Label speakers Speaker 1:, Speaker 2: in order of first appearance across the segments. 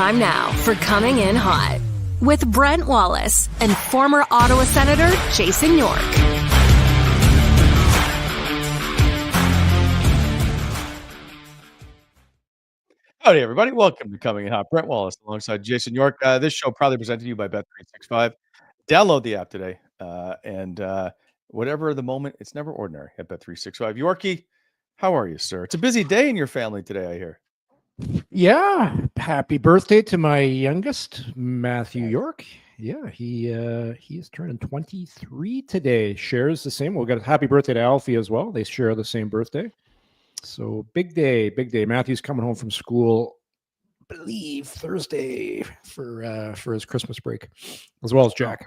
Speaker 1: time now for Coming In Hot with Brent Wallace and former Ottawa Senator Jason York.
Speaker 2: Howdy, everybody. Welcome to Coming In Hot. Brent Wallace alongside Jason York. This show proudly presented to you by Bet365. Download the app today. And whatever the moment, it's never ordinary at Bet365. Yorkie, how are you, sir? It's a busy day in your family today, I hear.
Speaker 3: Yeah. Happy birthday to my youngest, Matthew York. Yeah, he is turning 23 today. Shares the same. We'll get a happy birthday to Alfie as well. They share the same birthday. So big day, big day. Matthew's coming home from school, I believe Thursday for his Christmas break, as well as Jack.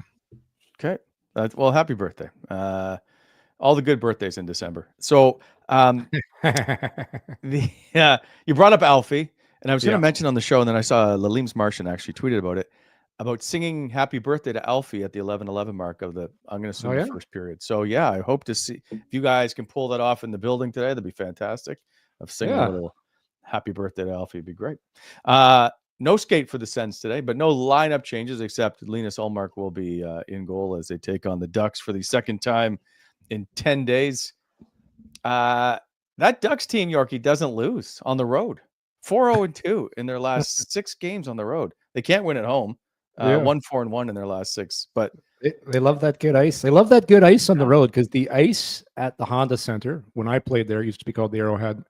Speaker 2: Okay. Well, happy birthday. All the good birthdays in December. So you brought up Alfie, and I was going to mention on the show, and then I saw Lalim's Martian actually tweeted about it, about singing happy birthday to Alfie at the 11:11 mark of the, I'm going to assume the first period. So yeah, I hope to see if you guys can pull that off in the building today. That'd be fantastic. Of singing a little happy birthday to Alfie would be great. No skate for the Sens today, but no lineup changes except Linus Ullmark will be in goal as they take on the Ducks for the second time in 10 days. That Ducks team, Yorkie, doesn't lose on the road. 4-0-2 in their last 6 games on the road. They can't win at home. 1-4-1 in their last 6, but
Speaker 3: they love that good ice. They love that good ice on the road, because the ice at the Honda Center, when I played there, used to be called the Arrowhead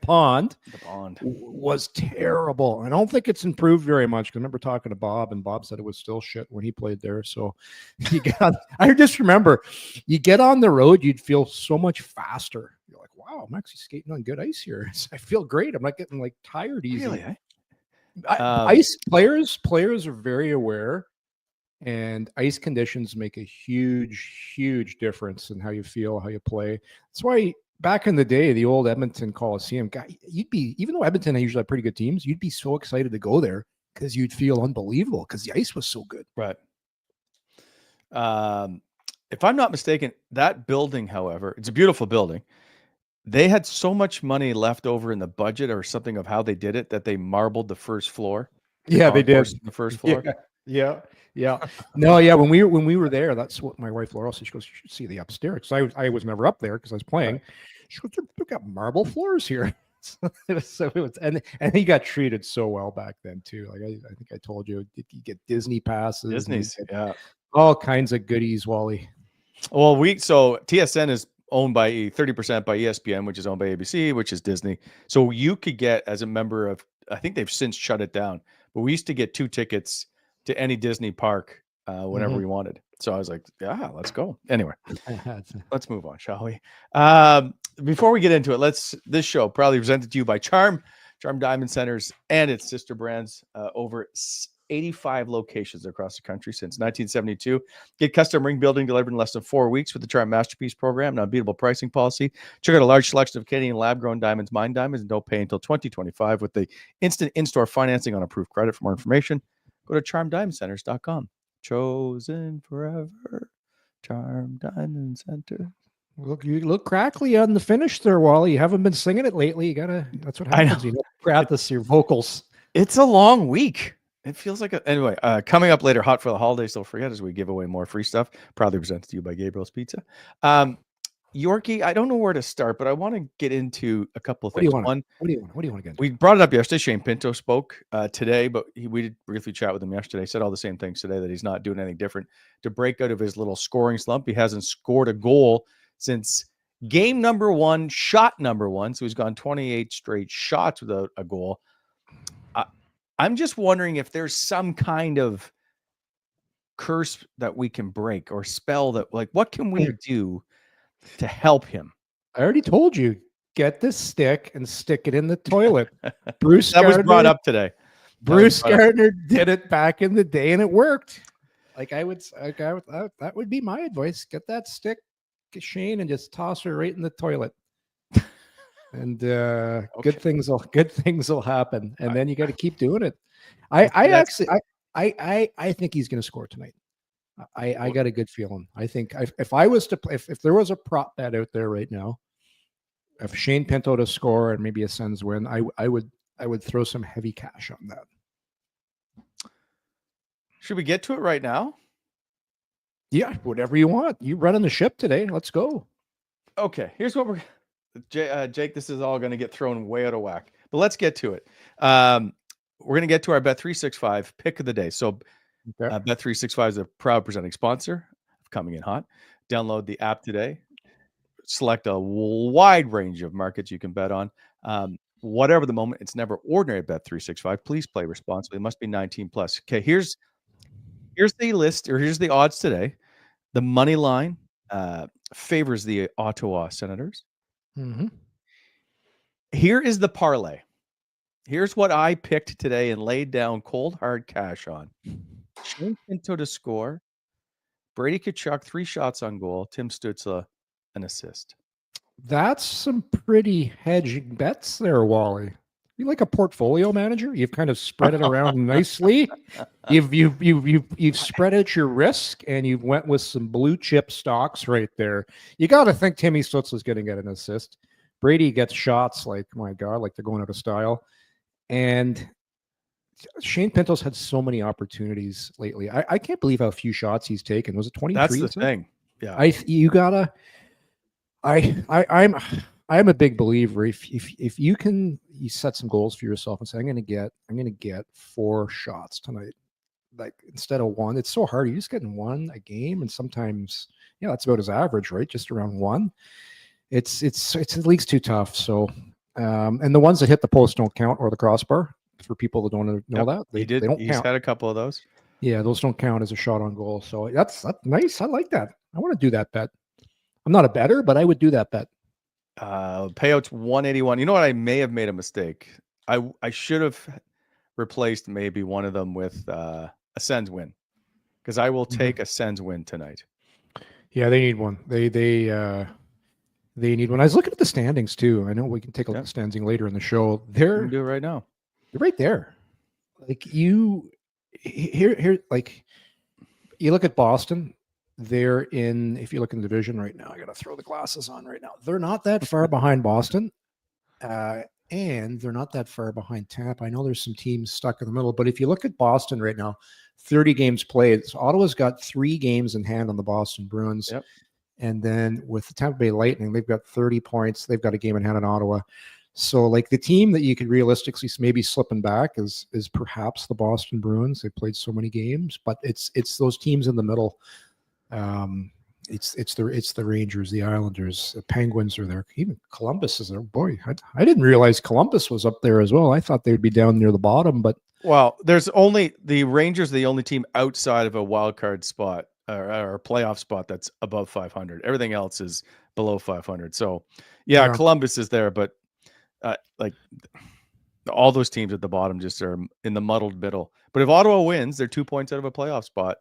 Speaker 3: Pond. The pond was terrible. I don't think it's improved very much, because I remember talking to Bob, and Bob said it was still shit when he played there. So I just remember, you get on the road, you'd feel so much faster. You're like, wow, I'm actually skating on good ice here. I feel great. I'm not getting like tired easy.
Speaker 2: Really, eh?
Speaker 3: Ice players are very aware, and ice conditions make a huge difference in how you feel, how you play. That's why back in the day, the old Edmonton Coliseum guy, you'd be, even though Edmonton usually have pretty good teams, you'd be so excited to go there because you'd feel unbelievable because the ice was so good.
Speaker 2: Right. If I'm not mistaken, that building, however, it's a beautiful building. They had so much money left over in the budget or something of how they did it that they marbled the first floor.
Speaker 3: Yeah, they did.
Speaker 2: The first floor.
Speaker 3: Yeah. No, yeah. When we were there, that's what my wife Laura said. She goes, "You should see the upstairs." So I was never up there because I was playing. Right. She goes, "They've got marble floors here." And he got treated so well back then too. Like I think I told you, you get Disney passes,
Speaker 2: Disney's,
Speaker 3: all kinds of goodies, Wally.
Speaker 2: Well, so TSN is owned by 30% by ESPN, which is owned by ABC, which is Disney. So you could get, as a member of, I think they've since shut it down, but we used to get 2 tickets to any Disney park whenever we wanted. So I was like, yeah, let's go. Anyway, let's move on, shall we? Before we get into it, this show proudly presented to you by Charm Diamond Centers and its sister brands, over 85 locations across the country since 1972. Get custom ring building delivered in less than 4 weeks with the Charm Masterpiece Program, an unbeatable pricing policy. Check out a large selection of Canadian lab-grown diamonds, mined diamonds, and don't pay until 2025 with the instant in-store financing on approved credit. For more information, go to charmdiamondcenters.com. Chosen forever, Charm Diamond Center.
Speaker 3: Look, you look crackly on the finish there, Wally. You haven't been singing it lately. You gotta. That's what happens. You practice your vocals.
Speaker 2: It's a long week. It feels like anyway, coming up later, hot for the holidays. Don't forget, as we give away more free stuff, proudly presented to you by Gabriel's Pizza. Yorkie, I don't know where to start, but I want to get into a couple of things.
Speaker 3: What do you want to get into?
Speaker 2: We brought it up yesterday. Shane Pinto spoke today, but we did briefly chat with him yesterday. Said all the same things today, that he's not doing anything different to break out of his little scoring slump. He hasn't scored a goal since game number 1, shot number 1. So he's gone 28 straight shots without a goal. I'm just wondering if there's some kind of curse that we can break or spell that, like, what can we do to help him?
Speaker 3: I already told you, get this stick and stick it in the toilet. Bruce
Speaker 2: that Gardner, was brought up today.
Speaker 3: Bruce Gardner did it back in the day and it worked. That would be my advice. Get that stick, Shane, and just toss her right in the toilet. And good things will happen, and then you got to keep doing it. I think he's going to score tonight. I got a good feeling. I think if I was to play, if there was a prop bet out there right now, if Shane Pinto to score and maybe a Sens win, I would I would throw some heavy cash on that.
Speaker 2: Should we get to it right now?
Speaker 3: Yeah, whatever you want. You running the ship today. Let's go.
Speaker 2: Okay, here's what we're Jake, this is all going to get thrown way out of whack, but let's get to it. We're going to get to our Bet365 pick of the day. So Bet365 is a proud presenting sponsor of Coming In Hot. Download the app today. Select a wide range of markets you can bet on. Whatever the moment, it's never ordinary Bet365. Please play responsibly. It must be 19 plus. Okay, here's the list, or here's the odds today. The money line favors the Ottawa Senators.
Speaker 3: Mm-hmm.
Speaker 2: Here is the parlay. Here's what I picked today and laid down cold hard cash on. Shane Pinto to score. Brady Tkachuk 3 shots on goal. Tim Stützle an assist.
Speaker 3: That's some pretty hedging bets there, Wally. You like a portfolio manager? You've kind of spread it around nicely. You've spread out your risk, and you went with some blue chip stocks right there. You got to think Timmy Stützle is going to get an assist. Brady gets shots like, my God, like they're going out of style. And Shane Pinto's had so many opportunities lately. I can't believe how few shots he's taken. Was it 23?
Speaker 2: That's the thing. Yeah.
Speaker 3: I'm a big believer. If you set some goals for yourself and say, I'm gonna get 4 shots tonight, like instead of 1. It's so hard. You're just getting 1 a game, and sometimes that's about his average, right? Just around 1. It's the league's too tough. So and the ones that hit the post don't count, or the crossbar, for people that don't know that. They don't
Speaker 2: He's
Speaker 3: count.
Speaker 2: had a couple of those.
Speaker 3: Yeah, those don't count as a shot on goal. So that's nice. I like that. I want to do that bet. I'm not a bettor, but I would do that bet.
Speaker 2: Payouts 181. You know what? I may have made a mistake. I should have replaced maybe one of them with a Sens win, because I will take a Sens win tonight.
Speaker 3: Yeah, they need one. They need one. I was looking at the standings too. I know we can take a look at the standing later in the show.
Speaker 2: We can do it right now.
Speaker 3: They're right there. Like like you look at Boston. They're in, if you look in the division right now, I got to throw the glasses on right now. They're not that far behind Boston, and they're not that far behind Tampa. I know there's some teams stuck in the middle, but if you look at Boston right now, 30 games played. So Ottawa's got 3 games in hand on the Boston Bruins.
Speaker 2: Yep.
Speaker 3: And then with the Tampa Bay Lightning, they've got 30 points. They've got a game in hand on Ottawa. So like the team that you could realistically maybe slipping back is perhaps the Boston Bruins. They played so many games, but it's those teams in the middle. It's the Rangers, the Islanders, the Penguins are there. Even Columbus is there. Boy, I didn't realize Columbus was up there as well. I thought they'd be down near the bottom, but
Speaker 2: there's only the Rangers, the only team outside of a wild card spot or a playoff spot that's above 500. Everything else is below 500. So yeah. Columbus is there, but like all those teams at the bottom just are in the muddled middle. But if Ottawa wins, they're 2 points out of a playoff spot.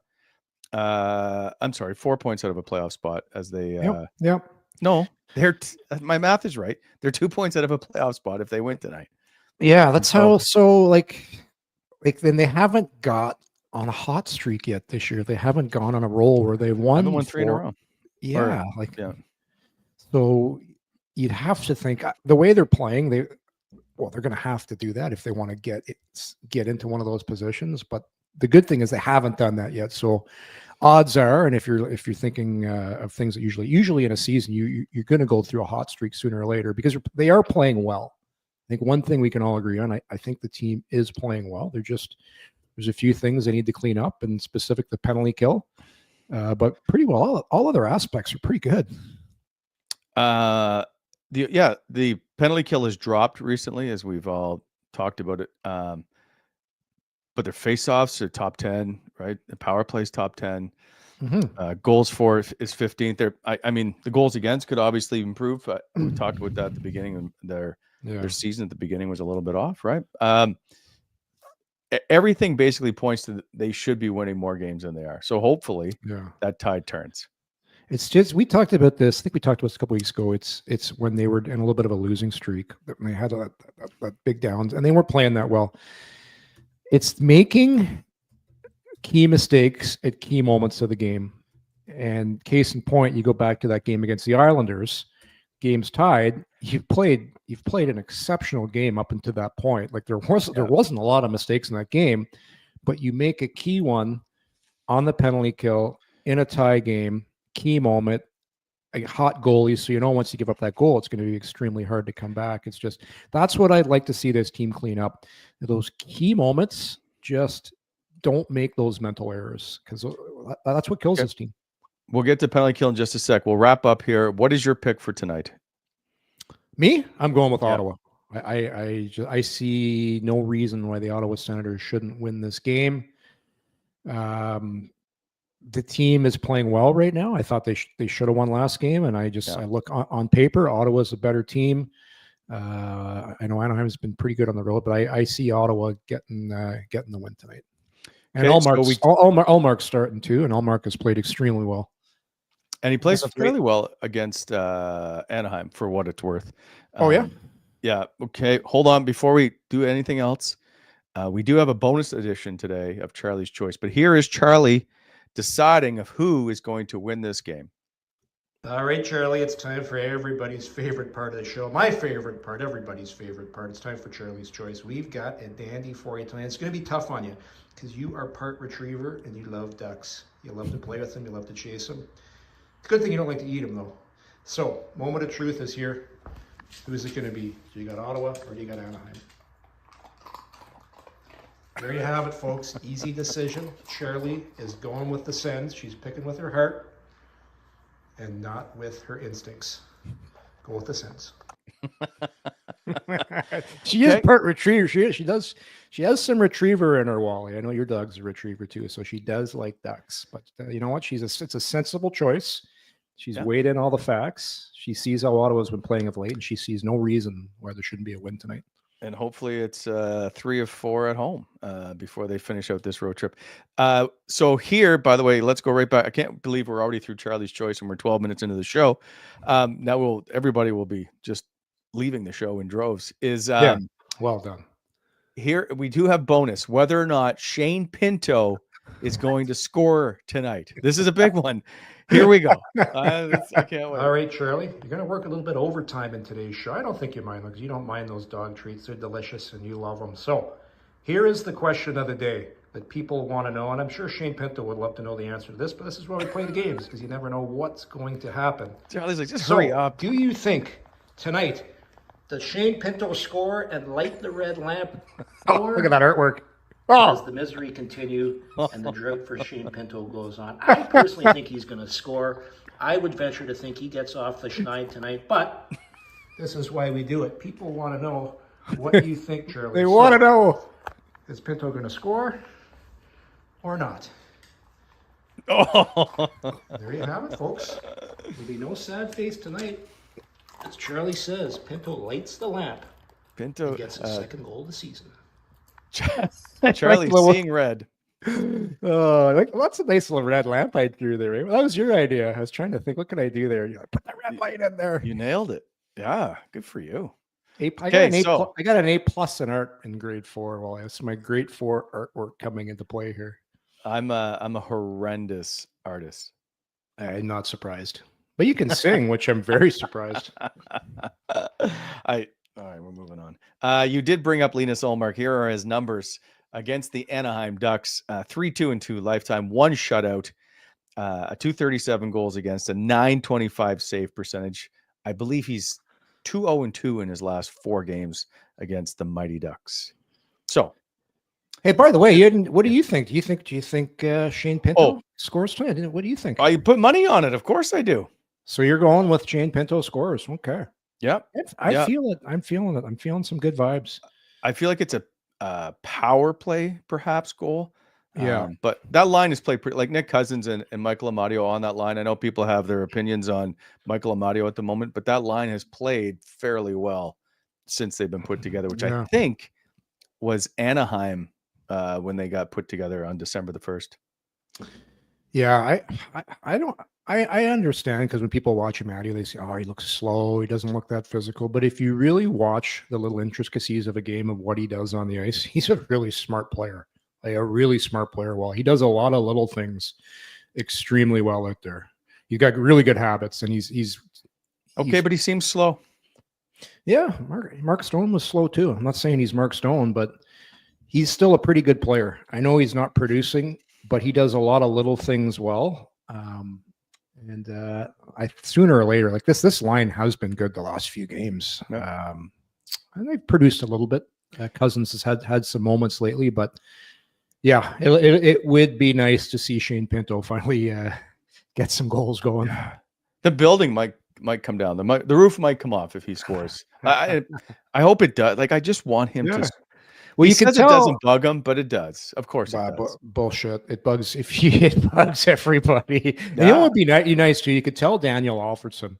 Speaker 2: I'm sorry, 4 points out of a playoff spot as they no, my math is right. They're 2 points out of a playoff spot if they win tonight.
Speaker 3: Yeah, that's how. So like then they haven't got on a hot streak yet this year. They haven't gone on a roll where they won
Speaker 2: 3 in a row.
Speaker 3: Yeah, so you'd have to think the way they're playing, they're going to have to do that if they want to get into one of those positions. But the good thing is they haven't done that yet. So odds are, and if you're thinking of things that usually in a season, you're going to go through a hot streak sooner or later because they are playing well. I think one thing we can all agree on, I think the team is playing well. There's a few things they need to clean up, and specific the penalty kill. But pretty well, all other aspects are pretty good.
Speaker 2: The penalty kill has dropped recently, as we've all talked about it. But their face-offs are top 10, right? The power play's top 10. Goals for is 15th. I mean, the goals against could obviously improve. We talked about that at the beginning. Their season at the beginning was a little bit off, right? Everything basically points to they should be winning more games than they are. So hopefully that tide turns.
Speaker 3: It's just, we talked about this. I think we talked about this a couple weeks ago. It's when they were in a little bit of a losing streak, that they had that big downs, and they weren't playing that well. It's making key mistakes at key moments of the game. And case in point, you go back to that game against the Islanders. game's tied, you've played an exceptional game up until that point. Like there wasn't a lot of mistakes in that game, but you make a key one on the penalty kill in a tie game, key moment, a hot goalie. So once you give up that goal, it's going to be extremely hard to come back. It's just that's what I'd like to see this team clean up. Those key moments, just don't make those mental errors, because that's what kills this team.
Speaker 2: We'll get to penalty kill in just a sec. We'll wrap up here. What is your pick for tonight?
Speaker 3: Me? I'm going with Ottawa. I see no reason why the Ottawa Senators shouldn't win this game. The team is playing well right now. I thought they should have won last game, and I look on paper, Ottawa's a better team. I know Anaheim's been pretty good on the road, but I see Ottawa getting the win tonight. And Allmark's starting too, and Allmark has played extremely well.
Speaker 2: And he plays fairly well against Anaheim, for what it's worth. Yeah. Okay. Hold on. Before we do anything else, we do have a bonus edition today of Charlie's Choice. But here is Charlie deciding of who is going to win this game.
Speaker 4: All right, Charlie, it's time for everybody's favorite part of the show. My favorite part, everybody's favorite part. It's time for Charlie's Choice. We've got a dandy for you tonight. It's going to be tough on you because you are part retriever and you love ducks. You love to play with them. You love to chase them. It's a good thing you don't like to eat them, though. So, moment of truth is here. Who is it going to be? Do you got Ottawa or do you got Anaheim? There you have it, folks. Easy decision. Charlie is going with the Sens. She's picking with her heart and not with her instincts. Go with the Sens.
Speaker 3: She is part retriever. She has some retriever in her, Wally. I know your dog's a retriever too, so she does like ducks. But you know what? It's a sensible choice. She's weighed in all the facts. She sees how Ottawa's been playing of late, and she sees no reason why there shouldn't be a win tonight.
Speaker 2: And hopefully it's 3 of 4 at home before they finish out this road trip. So here, by the way, let's go right back. I can't believe we're already through Charlie's Choice and we're 12 minutes into the show. Now everybody will be just leaving the show in droves.
Speaker 3: Well done.
Speaker 2: Here we do have bonus, whether or not Shane Pinto is going to score tonight. This is a big one. Here we go. I can't wait.
Speaker 4: All right, Charlie, you're going to work a little bit overtime in today's show. I don't think you mind, because you don't mind those dog treats. They're delicious and you love them. So here is the question of the day that people want to know, and I'm sure Shane Pinto would love to know the answer to this, but this is why we play the games, because you never know what's going to happen.
Speaker 2: Charlie's like, just hurry up.
Speaker 4: Do you think tonight does Shane Pinto score and light the red lamp? Or
Speaker 3: Look at that artwork.
Speaker 4: does the misery continue and the drought for Shane Pinto goes on? I personally think he's going to score. I would venture to think he gets off the schneid tonight, but this is why we do it. People want to know, what do you think, Charlie?
Speaker 3: They want to know.
Speaker 4: Is Pinto going to score or not?
Speaker 2: Oh.
Speaker 4: There you have it, folks. There'll be no sad face tonight. As Charlie says, Pinto lights the lamp.
Speaker 2: Pinto
Speaker 4: Gets his second goal of the season.
Speaker 2: Charlie seeing red.
Speaker 3: That's a nice little red lamp I drew there. Right? Well, that was your idea. I was trying to think, what can I do there? You're like, put that red light in there.
Speaker 2: You nailed it. Yeah, good for you.
Speaker 3: I got an A+ in art in grade 4. Well, it's my grade 4 artwork coming into play here.
Speaker 2: I'm a horrendous artist.
Speaker 3: I'm not surprised, but you can sing, which I'm very surprised.
Speaker 2: All right, we're moving on. You did bring up Linus Ullmark. Here are his numbers against the Anaheim Ducks: 3-2-2 lifetime, 1 shutout, a 237 goals against, a 925 save percentage. I believe he's 2-0-2 in his last 4 games against the Mighty Ducks. So,
Speaker 3: hey, by the way, what do you think? Do you think Shane Pinto scores tonight? What do you think?
Speaker 2: You put money on it. Of course I do.
Speaker 3: So you're going with Shane Pinto scores. Okay.
Speaker 2: Yep.
Speaker 3: I feel it. I'm feeling it. I'm feeling some good vibes.
Speaker 2: I feel like it's a power play, perhaps, goal.
Speaker 3: Yeah.
Speaker 2: But that line is played pretty, like Nick Cousins and Michael Amadio on that line. I know people have their opinions on Michael Amadio at the moment, but that line has played fairly well since they've been put together, which I think was Anaheim when they got put together on December the 1st.
Speaker 3: Yeah, I understand, because when people watch Amadio, they say, oh, he looks slow. He doesn't look that physical. But if you really watch the little intricacies of a game of what he does on the ice, he's a really smart player. Like a really smart player. Well, he does a lot of little things extremely well out there. He's got really good habits, and he's
Speaker 2: Okay, but he seems slow.
Speaker 3: Yeah, Mark Stone was slow too. I'm not saying he's Mark Stone, but he's still a pretty good player. I know he's not producing, but he does a lot of little things well. I sooner or later, like this line has been good the last few games.
Speaker 2: Yeah.
Speaker 3: And they've produced a little bit. Cousins has had some moments lately, but yeah, it would be nice to see Shane Pinto finally get some goals going.
Speaker 2: Yeah. The building might come down. The roof might come off if he scores. I hope it does. Like I just want him to.
Speaker 3: Well,
Speaker 2: he
Speaker 3: you can
Speaker 2: says
Speaker 3: tell
Speaker 2: it doesn't bug him, but it does. Of course, it does.
Speaker 3: Bullshit. It bugs it bugs everybody. Yeah. And it would be nice too. You could tell Daniel Alfredson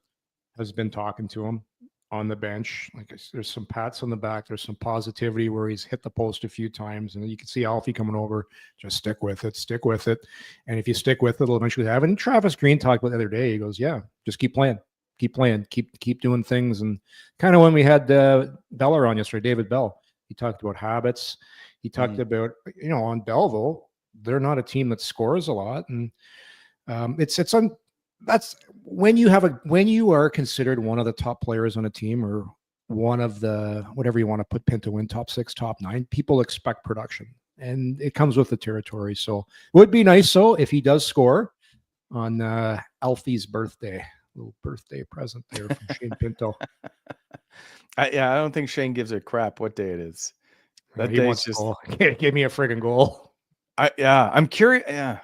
Speaker 3: has been talking to him on the bench. Like there's some pats on the back. There's some positivity where he's hit the post a few times, and you can see Alfie coming over. Just stick with it. And if you stick with it, it'll eventually happen. And Travis Green talked about the other day. He goes, "Yeah, just keep playing, keep doing things." And kind of when we had Beller on yesterday, David Bell, he talked about habits. He talked about on Belleville, they're not a team that scores a lot, and that's when you are considered one of the top players on a team or one of the whatever you want to put Pinto in, top 6, top 9, people expect production, and it comes with the territory. So it would be nice if he does score on Alfie's birthday, little birthday present there from Shane Pinto.
Speaker 2: I don't think Shane gives a crap what day it is. That
Speaker 3: day is just give me a friggin' goal.
Speaker 2: I'm curious. Yeah.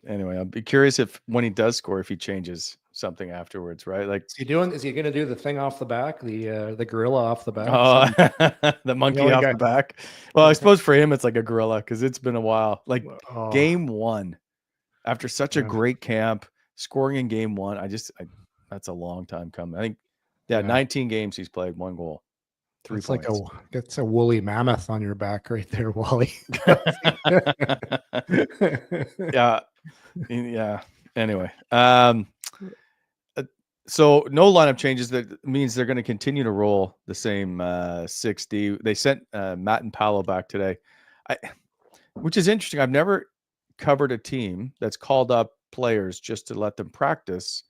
Speaker 2: Anyway, I'll be curious if when he does score, if he changes something afterwards, right? Like,
Speaker 3: is he going to do the thing off the back, the gorilla off the back?
Speaker 2: Oh, the monkey off the back. Well, I suppose for him it's like a gorilla because it's been a while. Like game 1, after such a great camp, scoring in game 1, that's a long time coming. I think 19 games he's played, 1 goal. 3 points.
Speaker 3: That's a woolly mammoth on your back right there, Wally.
Speaker 2: Yeah. Anyway, so no lineup changes. That means they're going to continue to roll the same 6D. They sent Matt and Paolo back today, which is interesting. I've never covered a team that's called up players just to let them practice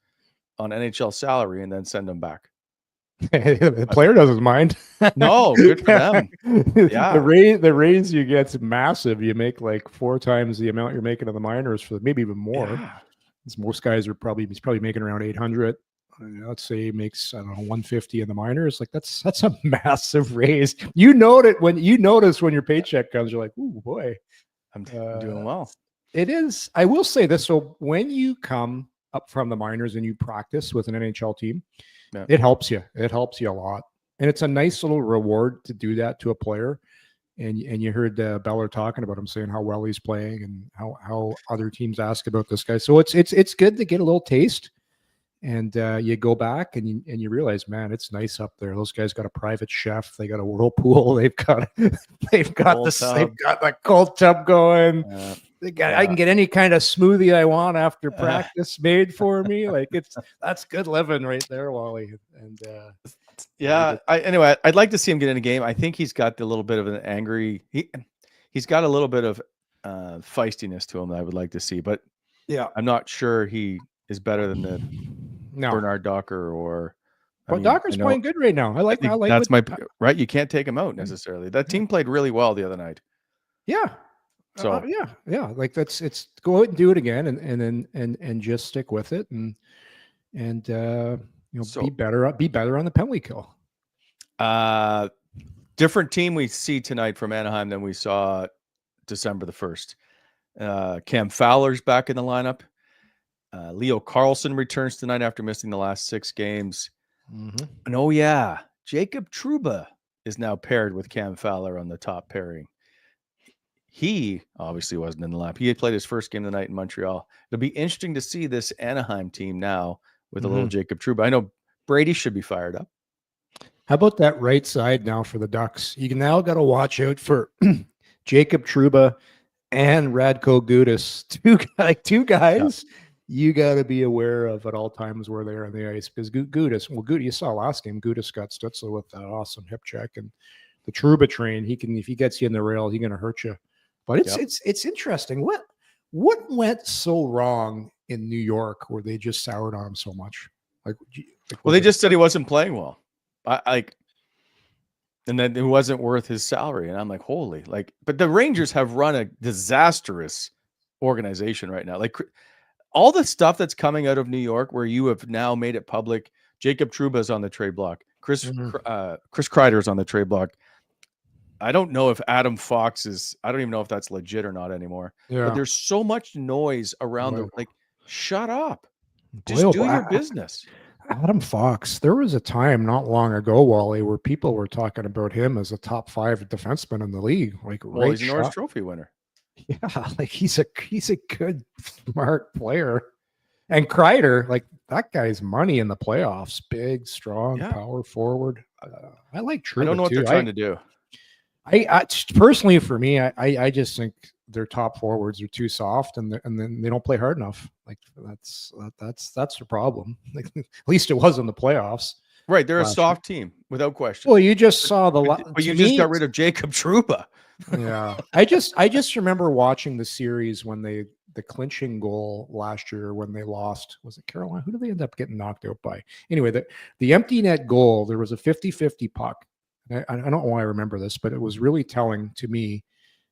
Speaker 2: on NHL salary and then send them back.
Speaker 3: The player doesn't mind.
Speaker 2: No, good for them. Yeah,
Speaker 3: the raise you get's massive. You make like 4 times the amount you're making in the minors, for maybe even more. Yeah. Most guys are he's probably making around 800. Let's say he makes 150 in the minors. Like that's a massive raise. You notice when your paycheck comes, you're like, "Ooh boy,
Speaker 2: I'm doing well."
Speaker 3: It is. I will say this. So when you come up from the minors and you practice with an NHL team, it helps you. It helps you a lot. And it's a nice little reward to do that to a player. And you heard Beller talking about him, saying how well he's playing and how other teams ask about this guy. So it's good to get a little taste. And you go back and you realize, man, it's nice up there. Those guys got a private chef. They got a whirlpool. They've got the cold tub going. I can get any kind of smoothie I want after practice made for me. Like that's good living right there, Wally. And
Speaker 2: anyway, I'd like to see him get in a game. I think he's got a little bit of an angry. He's got a little bit of feistiness to him that I would like to see, but I'm not sure he is better than the Bernard Docker or.
Speaker 3: Docker's playing good right now. I like
Speaker 2: that's right. You can't take him out necessarily. That team played really well the other night. Yeah. So
Speaker 3: like it's go out and do it again, and just stick with it, and be better on the penalty kill.
Speaker 2: Different team we see tonight from Anaheim than we saw December the 1st. Cam Fowler's back in the lineup. Leo Carlson returns tonight after missing the last 6 games. Mm-hmm. And Jacob Trouba is now paired with Cam Fowler on the top pairing. He obviously wasn't in the lineup. He had played his first game of the night in Montreal. It'll be interesting to see this Anaheim team now with a little Jacob Trouba. I know Brady should be fired up.
Speaker 3: How about that right side now for the Ducks? You now got to watch out for Jacob Trouba and Radko Gudas. Two guys you got to be aware of at all times where they're on the ice. Because Gudas, you saw last game, Gudas got Stützle with that awesome hip check. And the Trouba train, if he gets you in the rail, he's going to hurt you. But it's interesting. What went so wrong in New York where they just soured on him so much? Like
Speaker 2: Well, they just said he wasn't playing well. And then it wasn't worth his salary. And I'm like, holy, but the Rangers have run a disastrous organization right now. Like all the stuff that's coming out of New York, where you have now made it public. Jacob Trouba's on the trade block. Chris Kreider's on the trade block. I don't know if Adam Fox I don't even know if that's legit or not anymore.
Speaker 3: Yeah.
Speaker 2: But there's so much noise around shut up. Just do your business.
Speaker 3: Adam Fox. There was a time not long ago, Wally, where people were talking about him as a top 5 defenseman in the league.
Speaker 2: He's a Norris Trophy winner.
Speaker 3: Yeah, he's a good, smart player. And Kreider, that guy's money in the playoffs. Big, strong, power forward. I like Trouba.
Speaker 2: I don't know what they're trying to do.
Speaker 3: I personally, for me, I just think their top forwards are too soft, and then they don't play hard enough. That's the problem. At least it was in the playoffs.
Speaker 2: Right, they're a soft team without question.
Speaker 3: Well, you just saw
Speaker 2: but you just got rid of Jacob Trouba.
Speaker 3: Yeah, I just remember watching the series when the clinching goal last year when they lost. Was it Carolina? Who did they end up getting knocked out by? Anyway, the empty net goal. There was a 50-50 puck. I don't know why I remember this, but it was really telling to me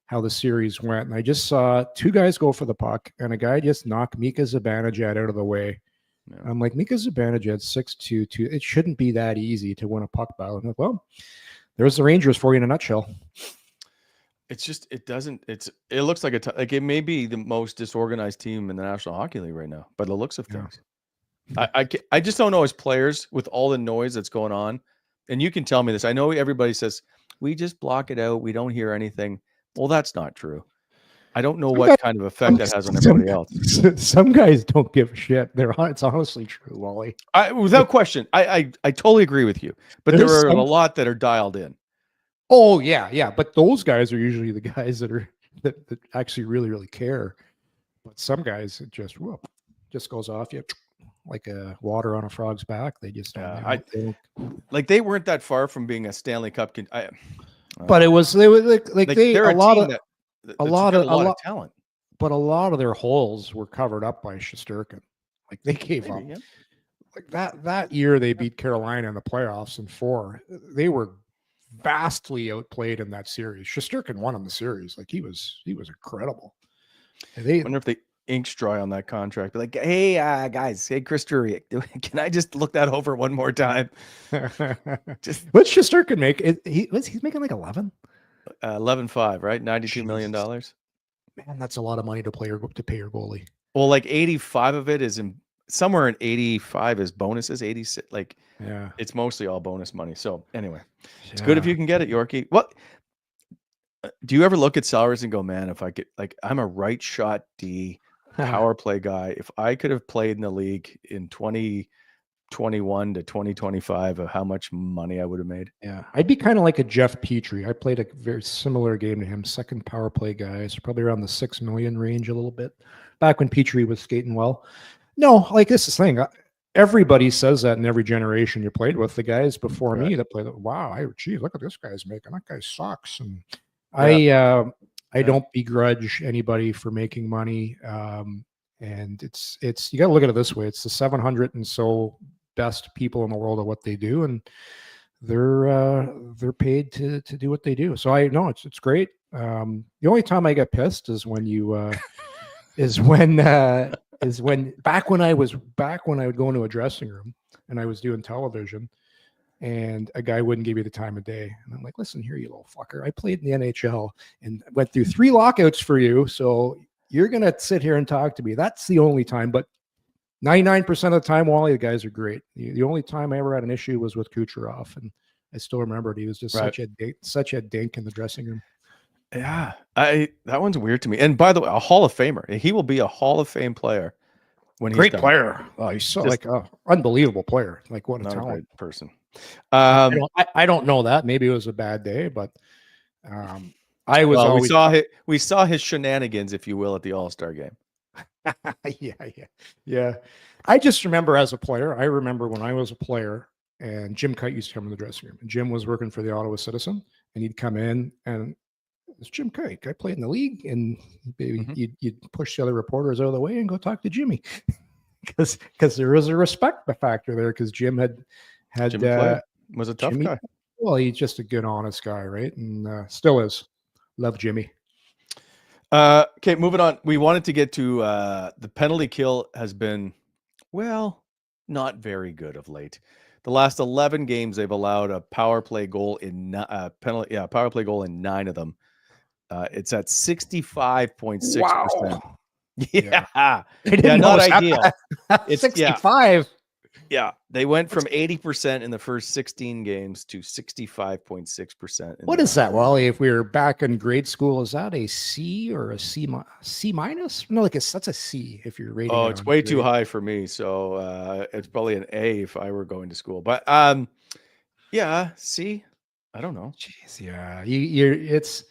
Speaker 3: how the series went. And I just saw 2 guys go for the puck, and a guy just knocked Mika Zibanejad out of the way. Yeah. I'm like, Mika Zibanejad, 6'2". It shouldn't be that easy to win a puck battle. And well, there's the Rangers for you in a nutshell.
Speaker 2: It's just it looks like it may be the most disorganized team in the National Hockey League right now, by the looks of things. I just don't know as players with all the noise that's going on. And you can tell me this. I know everybody says we just block it out. We don't hear anything. Well, that's not true. I don't know what kind of effect that has on everybody else.
Speaker 3: Some guys don't give a shit. It's honestly true, Wally.
Speaker 2: Without question, I totally agree with you. But there are a lot that are dialed in.
Speaker 3: Oh yeah. But those guys are usually the guys that actually really, really care. But some guys, it just goes off you like water on a frog's back. They just don't.
Speaker 2: They weren't that far from being a Stanley Cup.
Speaker 3: But it was they're a lot of
Speaker 2: talent.
Speaker 3: But a lot of their holes were covered up by Shesterkin. They gave up. Yeah. That year they beat Carolina in the playoffs in 4. They were vastly outplayed in that series. Shesterkin won in the series. He was incredible.
Speaker 2: I wonder if the ink's dry on that contract. But hey, guys, hey, Chris Drury, can I just look that over one more time?
Speaker 3: What's Shesterkin make? He's making 11?
Speaker 2: 11.5, right? $92 million.
Speaker 3: Man, that's a lot of money to pay your goalie.
Speaker 2: Well, 85 of it is somewhere in 85 is bonuses. 86, it's mostly all bonus money. So anyway, it's good if you can get it, Yorkie. What do you ever look at salaries and go, man, if I could, I'm a right shot D power play guy. If I could have played in the league in 2021 to 2025, of how much money I would have made.
Speaker 3: Yeah, I'd be kind of like a Jeff Petrie. I played a very similar game to him, second power play guy, so probably around the 6 million range a little bit. Back when Petrie was skating well. No, this is the thing. Everybody says that in every generation you played with. The guys before me that played, wow, look at this guy's making. That guy sucks. And I don't begrudge anybody for making money. And it's you got to look at it this way. It's the 700 and so best people in the world at what they do, and they're paid to do what they do. So I know it's great. The only time I get pissed is when you is when back when I would go into a dressing room and I was doing television, and a guy wouldn't give you the time of day. And I'm like, listen here, you little fucker. I played in the NHL and went through 3 lockouts for you. So you're going to sit here and talk to me. That's the only time. But 99% of the time, Wally, the guys are great. The only time I ever had an issue was with Kucherov. And I still remember it. He was just such a dink in the dressing room.
Speaker 2: Yeah. That one's weird to me. And by the way, a Hall of Famer. He will be a Hall of Fame player.
Speaker 3: Great player. Oh, he's so unbelievable player. What a talent.
Speaker 2: A great person.
Speaker 3: I don't know that. Maybe it was a bad day, but
Speaker 2: we saw his shenanigans, if you will, at the All-Star game.
Speaker 3: Yeah. I just remember as a player. I remember when I was a player, and Jim Kite used to come in the dressing room. And Jim was working for the Ottawa Citizen, and he'd come in, and it's Jim Kite. I played in the league, and you'd push the other reporters out of the way and go talk to Jimmy. because there was a respect factor there because Jim had
Speaker 2: Jimmy Clay was a tough
Speaker 3: Jimmy,
Speaker 2: guy.
Speaker 3: well, he's just a good, honest guy, right? And still is. Love Jimmy.
Speaker 2: Okay, moving on. We wanted to get to the penalty kill has been, well, not very good of late. The last 11 games, they've allowed a power play goal in power play goal in 9 of them. It's at 65.6%.
Speaker 3: Wow.
Speaker 2: Yeah,
Speaker 3: I didn't
Speaker 2: not
Speaker 3: know it was
Speaker 2: ideal.
Speaker 3: It's 65.
Speaker 2: Yeah, they went from 80% in the first 16 games to 65.6%.
Speaker 3: What is that, Wally? If we were back in grade school, is that a C or a C minus? No, that's a C if you're rating.
Speaker 2: Oh,
Speaker 3: it
Speaker 2: it's
Speaker 3: on
Speaker 2: way
Speaker 3: grade.
Speaker 2: too high for me. So it's probably an A if I were going to school. But yeah, C. I don't know.
Speaker 3: Jeez, yeah. It's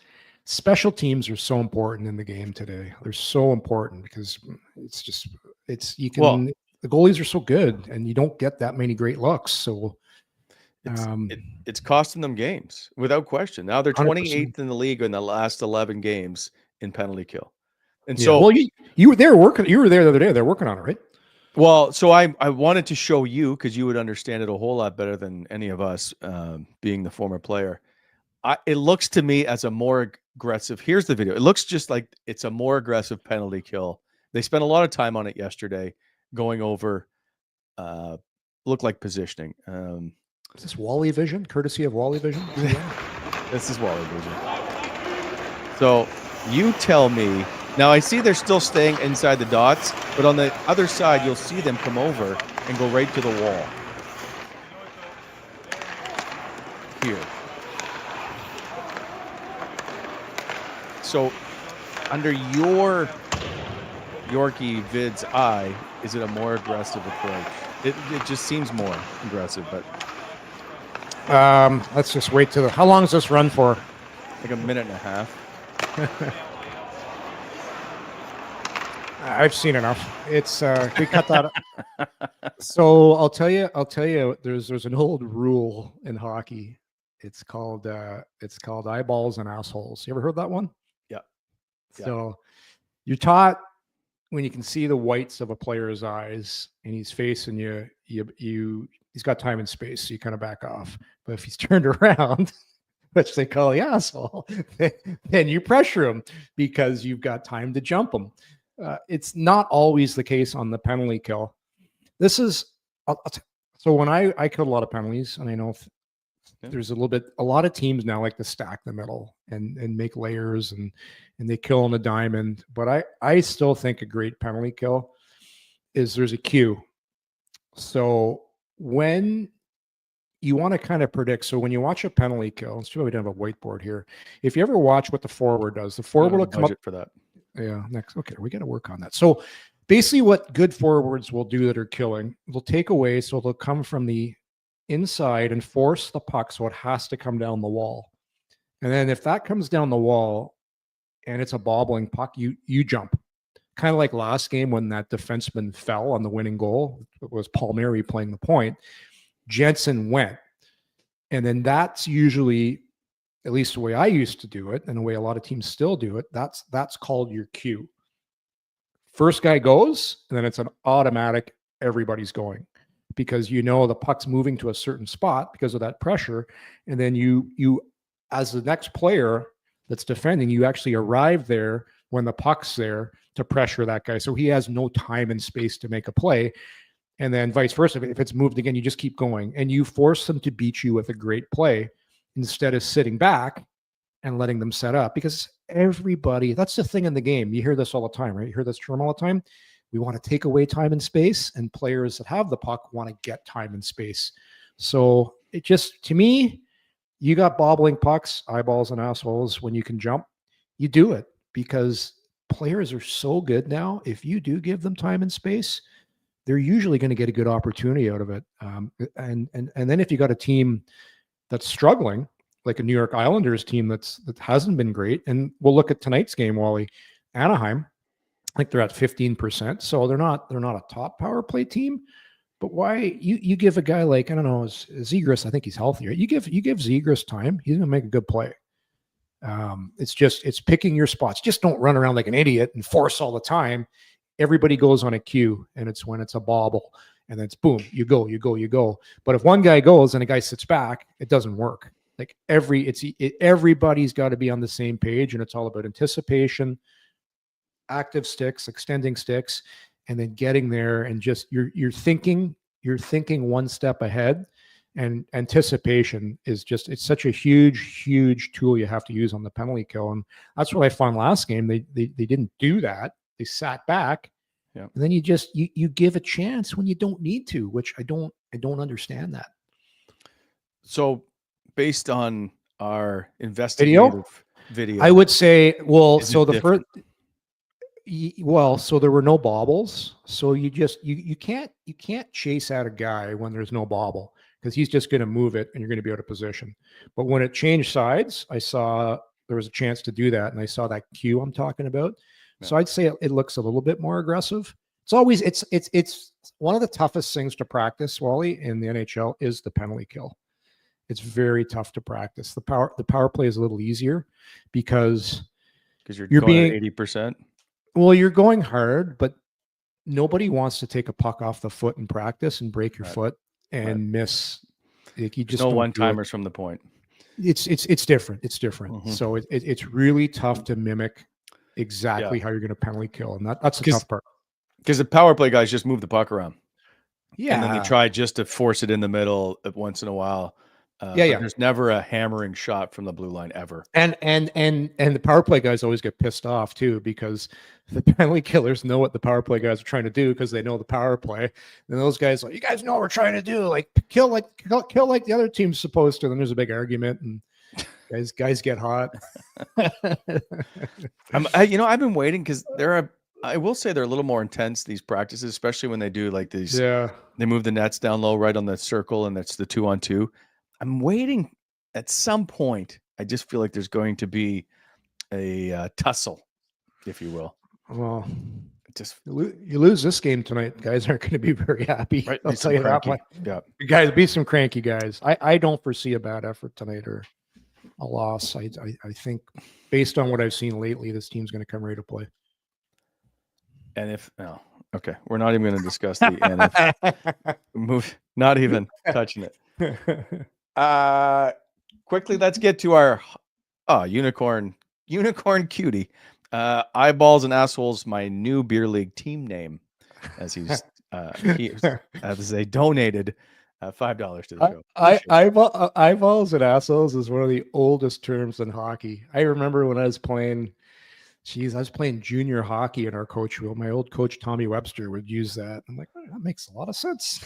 Speaker 3: special teams are so important in the game today. They're so important because the goalies are so good and you don't get that many great looks. So
Speaker 2: it's costing them games without question. Now they're
Speaker 3: 100%.
Speaker 2: 28th in the league in the last 11 games in penalty kill. And
Speaker 3: yeah.
Speaker 2: so
Speaker 3: well, you were there working. You were there the other day. They're working on it, right?
Speaker 2: Well, so I wanted to show you because you would understand it a whole lot better than any of us, being the former player. It looks to me as a more aggressive. Here's the video. It looks just like it's a more aggressive penalty kill. They spent a lot of time on it yesterday, going over, look like positioning.
Speaker 3: Is this Wally Vision, courtesy of Wally Vision?
Speaker 2: This is Wally Vision. So you tell me. Now I see they're still staying inside the dots, but on the other side, you'll see them come over and go right to the wall. Here. So under your Yorkie Vid's eye, is it a more aggressive approach? It just seems more aggressive, but
Speaker 3: let's just wait till how long does this run for?
Speaker 2: like a minute and a half.
Speaker 3: I've seen enough. It's we cut that. So I'll tell you. There's an old rule in hockey. It's called eyeballs and assholes. You ever heard that one?
Speaker 2: Yeah.
Speaker 3: So you're taught when you can see the whites of a player's eyes and he's facing you, he's got time and space, so you kind of back off. But if he's turned around, which they call the asshole, then you pressure him because you've got time to jump him. It's not always the case on the penalty kill. This is so when I killed a lot of penalties, and I know there's a lot of teams now like to stack the middle and make layers and they kill on a diamond. But I still think a great penalty kill is there's a cue. So when you want to kind of predict, so when you watch a penalty kill, let's see why we don't have a whiteboard here. If you ever watch what the forward does, the forward will come up
Speaker 2: for that.
Speaker 3: Yeah, next. Okay, we got to work on that. So basically what good forwards will do that are killing, they'll take away, so they'll come from the inside and force the puck so it has to come down the wall. And then if that comes down the wall and it's a bobbling puck, you jump. Kind of like last game when that defenseman fell on the winning goal. It was Palmieri playing the point. Jensen went. And then that's usually, at least the way I used to do it, and the way a lot of teams still do it, that's called your cue. First guy goes, and then it's an automatic, everybody's going. Because you know the puck's moving to a certain spot because of that pressure. And then you as the next player that's defending, you actually arrive there when the puck's there to pressure that guy. So he has no time and space to make a play. And then vice versa. If it's moved again, you just keep going. And you force them to beat you with a great play instead of sitting back and letting them set up. Because everybody, that's the thing in the game. You hear this all the time, right? You hear this term all the time. We want to take away time and space, and players that have the puck want to get time and space. So it just, to me, you got bobbling pucks, eyeballs and assholes. When you can jump, you do it because players are so good now. If you do give them time and space, they're usually going to get a good opportunity out of it. And then if you got a team that's struggling, like a New York Islanders team that hasn't been great, and we'll look at tonight's game, Wally, Anaheim. I think they're at 15%. So they're not a top power play team. But why you give a guy like, I don't know, Zegras, I think he's healthier. You give Zegras time, he's gonna make a good play. It's picking your spots. Just don't run around like an idiot and force all the time. everybody goes on a cue, and it's when it's a bobble, and then it's boom, you go. But if one guy goes and a guy sits back, it doesn't work. Like everybody's got to be on the same page, and it's all about anticipation, active sticks, extending sticks, and then getting there, and just you're thinking one step ahead. And anticipation is just, it's such a huge tool you have to use on the penalty kill. And that's what I found last game. They didn't do that. They sat back.
Speaker 2: Yeah.
Speaker 3: And then you give a chance when you don't need to, which I don't understand that.
Speaker 2: So based on our investigative video,
Speaker 3: I would say, well,
Speaker 2: is
Speaker 3: so
Speaker 2: it
Speaker 3: the
Speaker 2: different?
Speaker 3: so there were no bobbles. So you can't chase at a guy when there's no bobble, because he's just going to move it and you're going to be out of position. But when it changed sides, I saw there was a chance to do that, and I saw that cue I'm talking about. Yeah. So I'd say it looks a little bit more aggressive. It's always it's one of the toughest things to practice, Wally, in the NHL is the penalty kill. It's very tough to practice. The power play is a little easier because
Speaker 2: you're going
Speaker 3: being
Speaker 2: 80%.
Speaker 3: Well, you're going hard, but nobody wants to take a puck off the foot in practice and break your foot and miss. Like, you just
Speaker 2: no one-timers from the point.
Speaker 3: It's different. It's different.
Speaker 2: Mm-hmm.
Speaker 3: So it's really tough to mimic exactly how you're going to penalty kill, and that's the tough part.
Speaker 2: Because the power play guys just move the puck around.
Speaker 3: Yeah,
Speaker 2: and then you try just to force it in the middle once in a while. There's never a hammering shot from the blue line ever.
Speaker 3: And the power play guys always get pissed off too, because the penalty killers know what the power play guys are trying to do, because they know the power play. And those guys like, you guys know what we're trying to do, like kill like the other team's supposed to. Then there's a big argument, and guys get hot.
Speaker 2: I've been waiting, because I will say they're a little more intense, these practices, especially when they do like these.
Speaker 3: Yeah,
Speaker 2: they move the nets down low right on the circle, and that's the 2-on-2. I'm waiting at some point. I just feel like there's going to be a tussle, if you will.
Speaker 3: Well, you lose this game tonight, guys aren't going to be very happy.
Speaker 2: Right?
Speaker 3: I'll tell you that much.
Speaker 2: Yeah,
Speaker 3: you guys be some cranky guys. I don't foresee a bad effort tonight or a loss. I think based on what I've seen lately, this team's going to come ready to play.
Speaker 2: And okay, we're not even going to discuss the move. Not even touching it. Quickly, let's get to our unicorn cutie. Eyeballs and Assholes, my new beer league team name, as as they donated $5 to the show.
Speaker 3: Eyeballs and Assholes is one of the oldest terms in hockey. I remember when I was playing. I was playing junior hockey in our coach wheel. My old coach, Tommy Webster, would use that. I'm like, that makes a lot of sense.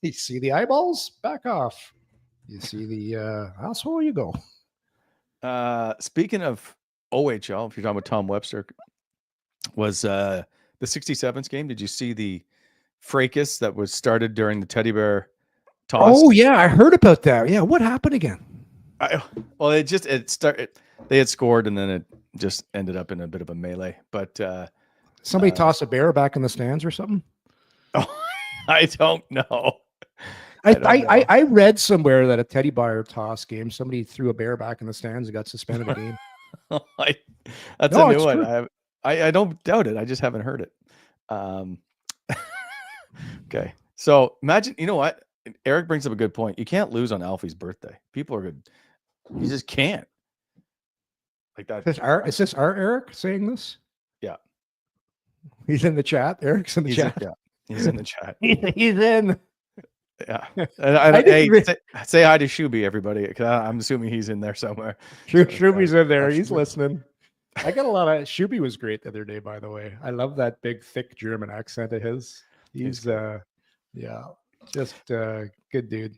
Speaker 3: You see the eyeballs? Back off. You see the asshole? You go.
Speaker 2: Speaking of OHL, if you're talking about Tom Webster, was the 67s game. Did you see the fracas that was started during the teddy bear toss?
Speaker 3: Oh, yeah. I heard about that. Yeah. What happened again?
Speaker 2: It started. They had scored, and then it just ended up in a bit of a melee. But
Speaker 3: somebody tossed a bear back in the stands or something.
Speaker 2: Oh, I don't know.
Speaker 3: I read somewhere that a teddy bear toss game, somebody threw a bear back in the stands and got suspended a game.
Speaker 2: That's a new one. I don't doubt it. I just haven't heard it. Okay, so imagine. You know what? Eric brings up a good point. You can't lose on Alfie's birthday. People are good. You just can't. Like that.
Speaker 3: Is this our Eric saying this?
Speaker 2: Yeah.
Speaker 3: He's in the chat. Eric's in the chat.
Speaker 2: He's in the chat.
Speaker 3: He's in.
Speaker 2: Yeah. Hey, say hi to Shuby, everybody. Because I'm assuming he's in there somewhere.
Speaker 3: Shuby's in there. He's listening. I got a lot of. Shuby was great the other day, by the way. I love that big, thick German accent of his. He's just good dude.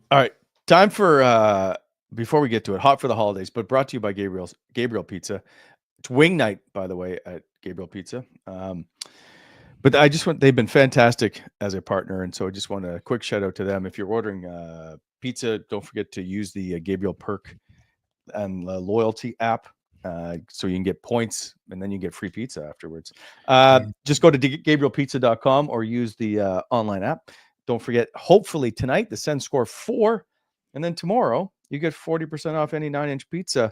Speaker 2: All right. Time for before we get to it, hot for the holidays, but brought to you by Gabriel Pizza. It's wing night, by the way, at Gabriel Pizza. But they've been fantastic as a partner. And so I just want a quick shout out to them. If you're ordering pizza, don't forget to use the Gabriel Perk and loyalty app. So you can get points and then you get free pizza afterwards. Just go to GabrielPizza.com or use the online app. Don't forget, hopefully tonight, the Sens score 4. And then tomorrow, you get 40% off any 9-inch pizza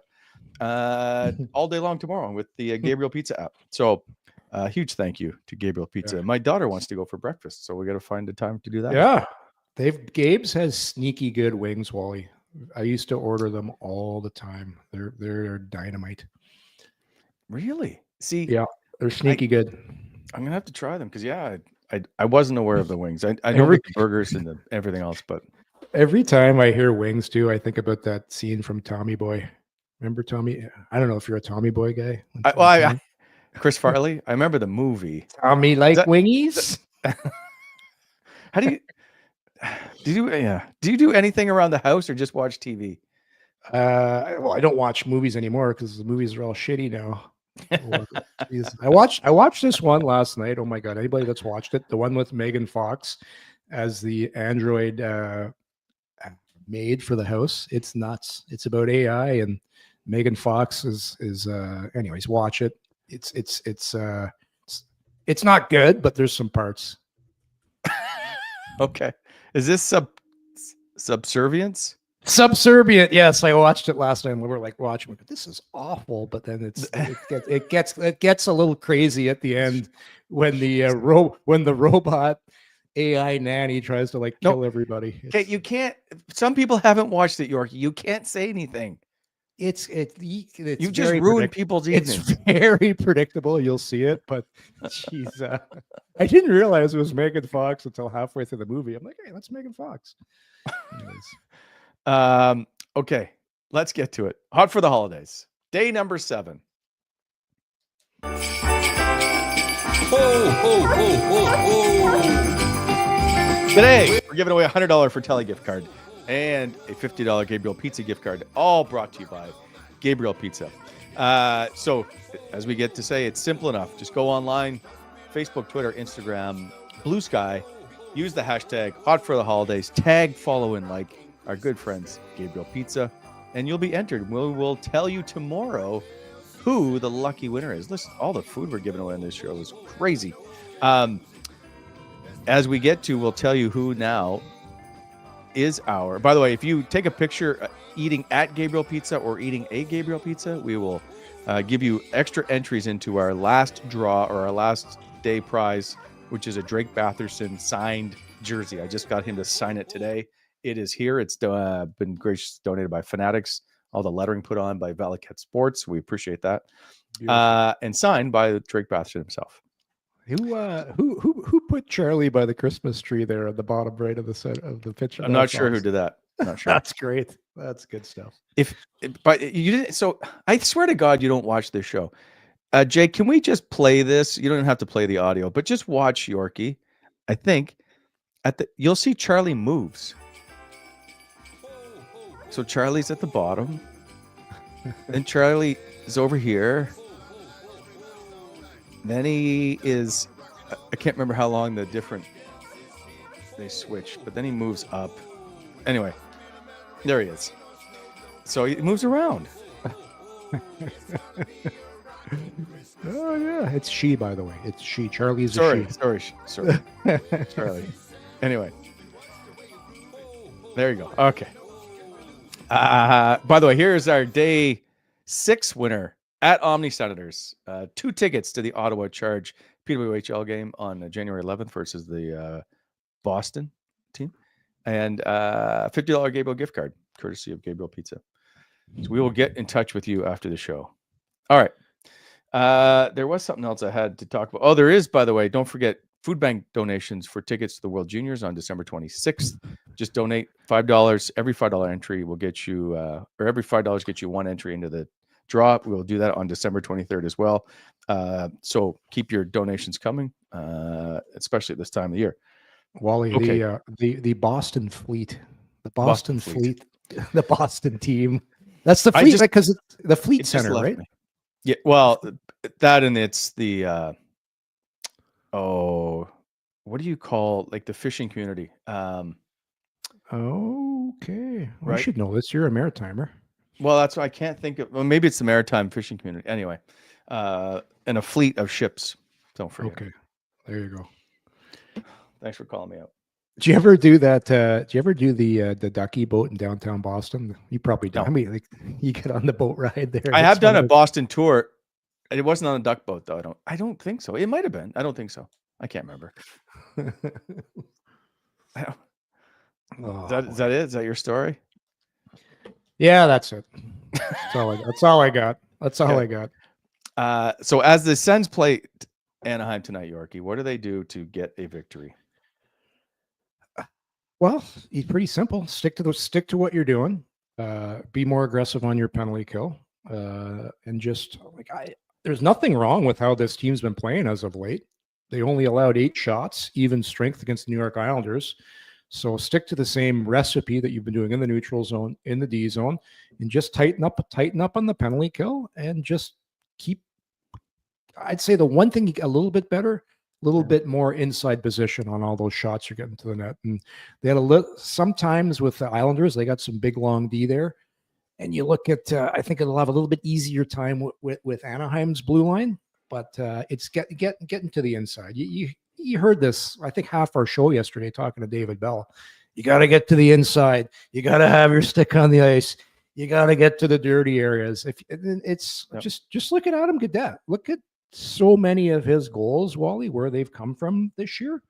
Speaker 2: all day long tomorrow with the Gabriel Pizza app. So Huge thank you to Gabriel Pizza.
Speaker 3: Yeah.
Speaker 2: My daughter wants to go for breakfast, so we got to find a time to do that.
Speaker 3: Yeah. Gabe's has sneaky good wings, Wally. I used to order them all the time. They're dynamite.
Speaker 2: Really? See,
Speaker 3: Yeah, they're sneaky good.
Speaker 2: I'm gonna have to try them because I wasn't aware of the wings. I know
Speaker 3: Every-
Speaker 2: the burgers and everything else, but
Speaker 3: Every time I hear wings too, I think about that scene from Tommy Boy. Remember Tommy? I don't know if you're a Tommy Boy guy.
Speaker 2: Chris Farley. I remember the movie.
Speaker 3: Tommy wingies.
Speaker 2: How do you do anything around the house or just watch TV?
Speaker 3: Well, I don't watch movies anymore because the movies are all shitty now. I watched this one last night. Oh my god! Anybody that's watched it, the one with Megan Fox as the android maid for the house. It's nuts. It's about AI and Megan Fox is anyways, watch it. It's not good, but there's some parts.
Speaker 2: Okay. Is this subservience?
Speaker 3: Subservient, yes. I watched it last night and we were like watching it. This is awful, but then it gets a little crazy at the end when the robot AI nanny tries to kill everybody.
Speaker 2: Okay, you can't. Some people haven't watched it, Yorkie. You can't say anything.
Speaker 3: It's
Speaker 2: you just ruined people's evenings.
Speaker 3: It's very predictable. You'll see it, but she's. I didn't realize it was Megan Fox until halfway through the movie. I'm like, hey, that's Megan Fox. Anyways.
Speaker 2: Okay, let's get to it. Hot for the holidays. Day number 7.
Speaker 5: Ho, ho, ho, ho, ho.
Speaker 2: Today, we're giving away a $100 Fratelli gift card and a $50 Gabriel Pizza gift card, all brought to you by Gabriel Pizza. So, as we get to say, it's simple enough. Just go online, Facebook, Twitter, Instagram, Blue Sky, use the hashtag Hot for the Holidays, tag, follow, and like our good friends, Gabriel Pizza, and you'll be entered. We will tell you tomorrow who the lucky winner is. Listen, all the food we're giving away on this show is crazy. As we get to, we'll tell you who now is our. By the way, if you take a picture eating at Gabriel Pizza or eating a Gabriel Pizza, we will give you extra entries into our last draw or our last day prize, which is a Drake Batherson signed jersey. I just got him to sign it today. It is here. It's been graciously donated by Fanatics. All the lettering put on by Valaket Sports. We appreciate that. And signed by Drake Batherson himself.
Speaker 3: Who put Charlie by the Christmas tree there at the bottom right of the set of the picture?
Speaker 2: I'm not sure who did that. I'm not sure.
Speaker 3: That's great. That's good stuff.
Speaker 2: But you didn't. So I swear to God, you don't watch this show. Jay, can we just play this? You don't have to play the audio, but just watch Yorkie. I think you'll see Charlie moves. So Charlie's at the bottom, and Charlie is over here. Then he is, I can't remember how long they switch, but then he moves up. Anyway, there he is. So he moves around.
Speaker 3: Oh yeah, it's she, by the way. It's she. Charlie's a she.
Speaker 2: Sorry. Charlie. Anyway, there you go. Okay. By the way, here's our day 6 winner at Omni Senators. 2 tickets to the Ottawa Charge PWHL game on January 11th versus the Boston team, and $50 Gabriel gift card, courtesy of Gabriel Pizza. So we will get in touch with you after the show. All right. There was something else I had to talk about. Oh, there is, by the way. Don't forget food bank donations for tickets to the World Juniors on December 26th. Just donate $5. Every $5 entry will get you, or every $5 gets you 1 entry into the draw. We will do that on December 23rd as well. So keep your donations coming, especially at this time of the year.
Speaker 3: Wally, okay. the Boston Fleet, the Boston Fleet, the Boston team. That's the Fleet, because it's the Fleet Center, right?
Speaker 2: Me. Yeah. Well, that, and it's the what do you call the fishing community?
Speaker 3: Okay,
Speaker 2: right?
Speaker 3: You should know this. You're a maritimer.
Speaker 2: Well, that's why I can't think of. Well, maybe it's the maritime fishing community. Anyway, and a fleet of ships. Don't forget.
Speaker 3: Okay, there you go.
Speaker 2: Thanks for calling me out.
Speaker 3: Do you ever do that? Do you ever do the ducky boat in downtown Boston? You probably don't.
Speaker 2: No.
Speaker 3: I mean, you get on the boat ride there.
Speaker 2: I have done a Boston tour. It wasn't on a duck boat though. I don't think so. It might have been. I don't think so. I can't remember. I don't-
Speaker 3: Oh,
Speaker 2: is that it? Is that your story?
Speaker 3: yeah, that's it. That's all I got. That's all I got.
Speaker 2: So as the Sens play Anaheim tonight, Yorkie, what do they do to get a victory?
Speaker 3: Well, it's pretty simple. Stick to what you're doing. Be more aggressive on your penalty kill. And just there's nothing wrong with how this team's been playing as of late. They only allowed 8 shots, even strength against the New York Islanders. So stick to the same recipe that you've been doing in the neutral zone, in the D zone, and just tighten up on the penalty kill, and just keep. I'd say the one thing a little bit better, a little bit more inside position on all those shots you're getting to the net. And they had sometimes with the Islanders, they got some big long D there. And you look at, I think it'll have a little bit easier time with Anaheim's blue line, but it's getting to the inside. You heard this, I think, half our show yesterday talking to David Bell. You got to get to the inside. You got to have your stick on the ice. You got to get to the dirty areas. Just look at Adam Gaudette. Look at so many of his goals, Wally, where they've come from this year.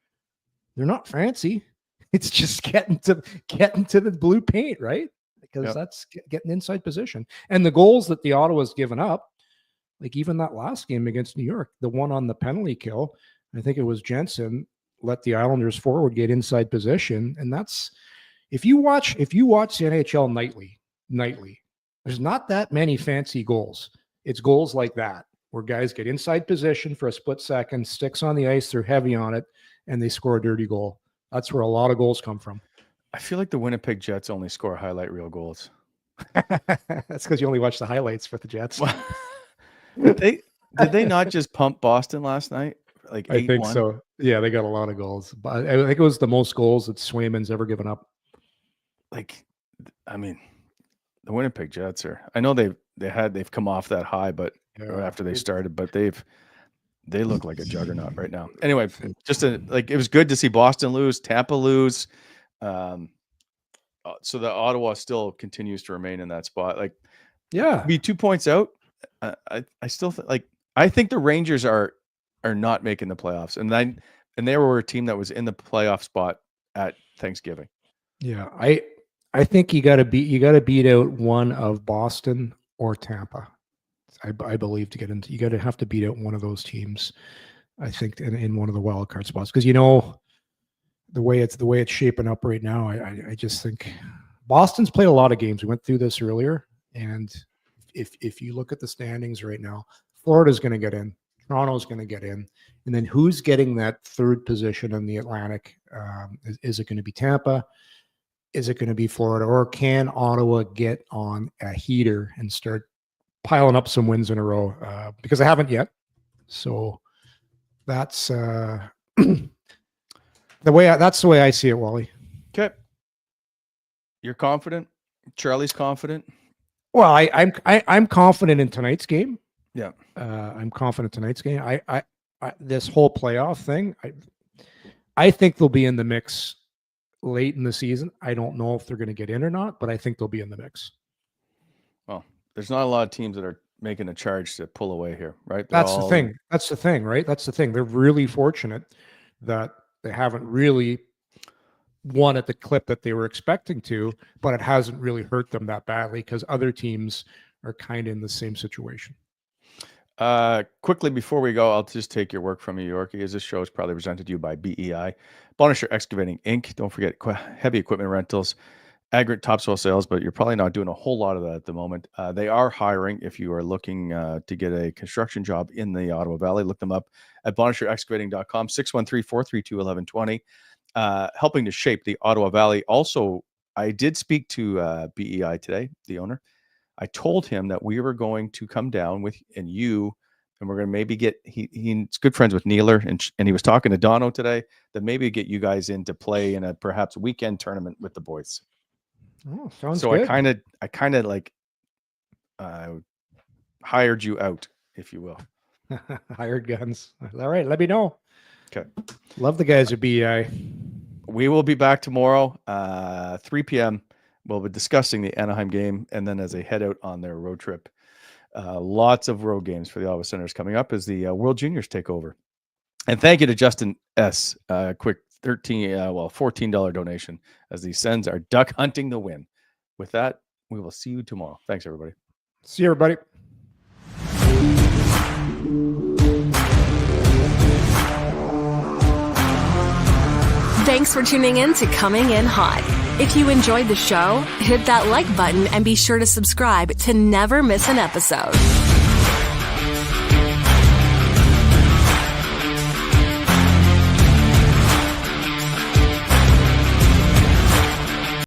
Speaker 3: They're not fancy. It's just getting to the blue paint, right? Because that's getting inside position. And the goals that the Ottawa's given up, like even that last game against New York, the one on the penalty kill, I think it was Jensen, let the Islanders forward get inside position. And that's, if you watch the NHL nightly, there's not that many fancy goals. It's goals like that, where guys get inside position for a split second, sticks on the ice, they're heavy on it, and they score a dirty goal. That's where a lot of goals come from.
Speaker 2: I feel like the Winnipeg Jets only score highlight reel goals.
Speaker 3: That's because you only watch the highlights for the Jets.
Speaker 2: Did they not just pump Boston last night? Like 8-1?
Speaker 3: I think so. Yeah, they got a lot of goals. But I think it was the most goals that Swayman's ever given up.
Speaker 2: Like, I mean, the Winnipeg Jets I know they've come off that high, but after they started, but they look like a juggernaut right now. Anyway, it was good to see Boston lose, Tampa lose. So the Ottawa still continues to remain in that spot. Like, be 2 points out. I still I think the Rangers are not making the playoffs, and they were a team that was in the playoff spot at Thanksgiving. Yeah,
Speaker 3: I think you got to beat out one of Boston or Tampa. I believe to get into, you got to have to beat out one of those teams. I think in one of the wild card spots, because the way it's shaping up right now, I just think Boston's played a lot of games. We went through this earlier, and if you look at the standings right now, Florida's going to get in, Toronto's going to get in, and then who's getting that third position in the Atlantic? Is it going to be Tampa? Is it going to be Florida, or can Ottawa get on a heater and start piling up some wins in a row? Because they haven't yet. So that's the way I see it, Wally.
Speaker 2: Okay. You're confident? Charlie's confident?
Speaker 3: Well, I'm confident in tonight's game.
Speaker 2: Yeah.
Speaker 3: I'm confident tonight's game. I this whole playoff thing, I think they'll be in the mix late in the season. I don't know if they're going to get in or not, but I think they'll be in the mix.
Speaker 2: Well, there's not a lot of teams that are making a charge to pull away here, right?
Speaker 3: That's the thing, right? That's the thing. They're really fortunate that they haven't really won at the clip that they were expecting to, but it hasn't really hurt them that badly because other teams are kind of in the same situation.
Speaker 2: Quickly before we go, I'll just take your work from you, Yorkie, as this show is probably presented to you by BEI, Bonisher Excavating Inc. Don't forget heavy equipment rentals, aggregate topsoil sales, but you're probably not doing a whole lot of that at the moment. They are hiring. If you are looking to get a construction job in the Ottawa Valley, look them up at bonisherexcavating.com, 613-432-1120. Helping to shape the Ottawa Valley. Also, I did speak to BEI today, the owner. I told him that we were going to come down with and we're going to maybe get he's good friends with Neeler, and he was talking to Dono today that maybe get you guys in to play in a perhaps weekend tournament with the boys.
Speaker 3: Oh, sounds
Speaker 2: so
Speaker 3: good.
Speaker 2: I kind of like hired you out, if you will.
Speaker 3: Hired guns. All right, let me know.
Speaker 2: Okay.
Speaker 3: Love the guys at BEI.
Speaker 2: We will be back tomorrow, 3 p.m. We'll be discussing the Anaheim game, and then as they head out on their road trip Lots of road games for the Ottawa Senators coming up as the World Juniors take over. And thank you to Justin S. Quick $14 donation as the Sens are duck hunting the win. With that, we will see you tomorrow. Thanks, everybody.
Speaker 3: See you, everybody.
Speaker 1: Thanks for tuning in to Coming In Hot. If you enjoyed the show, hit that like button and be sure to subscribe to never miss an episode.